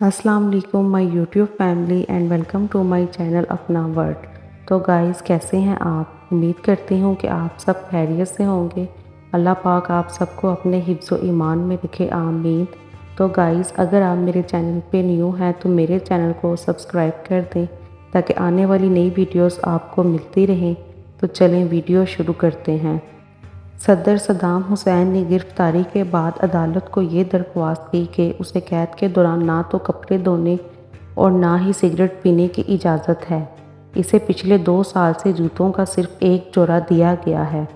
अस्सलाम वालेकुम my YouTube family and welcome to my channel अपना वर्ल्ड। तो गाइस कैसे हैं आप? उम्मीद करती हूँ कि आप सब खैरियत से होंगे। अल्लाह पाक आप सबको अपने हिफ्ज़ व ईमान में रखे, आमीन। तो गाइस अगर आप मेरे चैनल पे न्यू हैं तो मेरे चैनल को सब्सक्राइब कर दें ताकि आने वाली नई वीडियोस आपको मिलती रहें। तो चलें वीडियो शुरू करते हैं। सदर सद्दाम हुसैन ने गिरफ्तारी के बाद अदालत को ये दरख्वास्त की कि उसे कैद के दौरान ना तो कपड़े धोने और ना ही सिगरेट पीने की इजाज़त है। इसे पिछले 2 साल से जूतों का सिर्फ एक जोड़ा दिया गया है।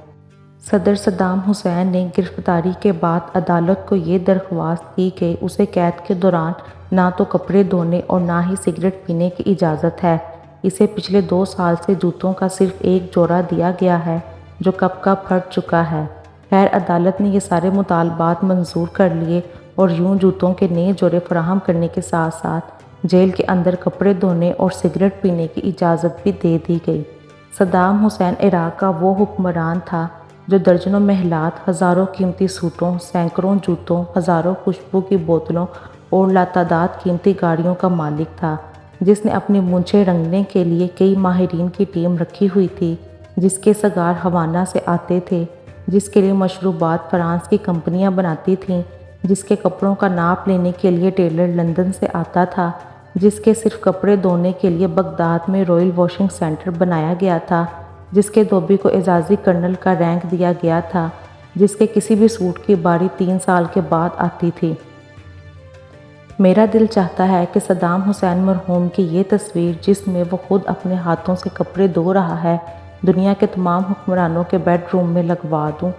सदर सद्दाम हुसैन ने गिरफ्तारी के बाद अदालत को ये दरख्वास्त की कि उसे कैद के दौरान ना तो कपड़े धोने और ना ही सिगरेट पीने की इजाज़त है। इसे पिछले 2 साल से जूतों का सिर्फ एक जोड़ा दिया गया है जो कब का फट चुका है। खैर अदालत ने ये सारे मुतालबात मंजूर कर लिए और यूं जूतों के नए जोड़े फराहम करने के साथ साथ जेल के अंदर कपड़े धोने और सिगरेट पीने की इजाज़त भी दे दी गई। सद्दाम हुसैन इराक़ का वो हुक्मरान था जो दर्जनों महलात, हज़ारों कीमती सूटों, सैकड़ों जूतों, हज़ारों खुशबू की बोतलों और लातादाद कीमती गाड़ियों का मालिक था, जिसने अपनी मूंछें रंगने के लिए कई माहिरीन की टीम रखी हुई थी, जिसके सगार हवाना से आते थे, जिसके लिए मशरूबात फ्रांस की कंपनियां बनाती थीं, जिसके कपड़ों का नाप लेने के लिए टेलर लंदन से आता था, जिसके सिर्फ कपड़े धोने के लिए बगदाद में रॉयल वॉशिंग सेंटर बनाया गया था, जिसके धोबी को एजाज़ी कर्नल का रैंक दिया गया था, जिसके किसी भी सूट की बारी 3 साल के बाद आती थी। मेरा दिल चाहता है कि सद्दाम हुसैन मरहूम की ये तस्वीर जिसमें वो खुद अपने हाथों से कपड़े धो रहा है, दुनिया के तमाम हुक्मरानों के बेडरूम में लगवा दूं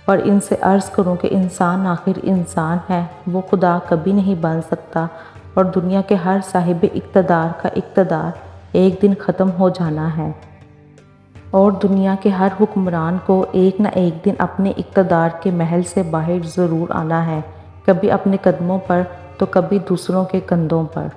और इनसे अर्ज़ करूं कि इंसान आखिर इंसान है, वो खुदा कभी नहीं बन सकता और दुनिया के हर साहिब इक़्तिदार का इक़्तिदार एक दिन ख़त्म हो जाना है और दुनिया के हर हुक्मरान को एक न एक दिन अपने इक़्तिदार के महल से बाहर ज़रूर आना है, कभी अपने कदमों पर तो कभी दूसरों के कंधों पर।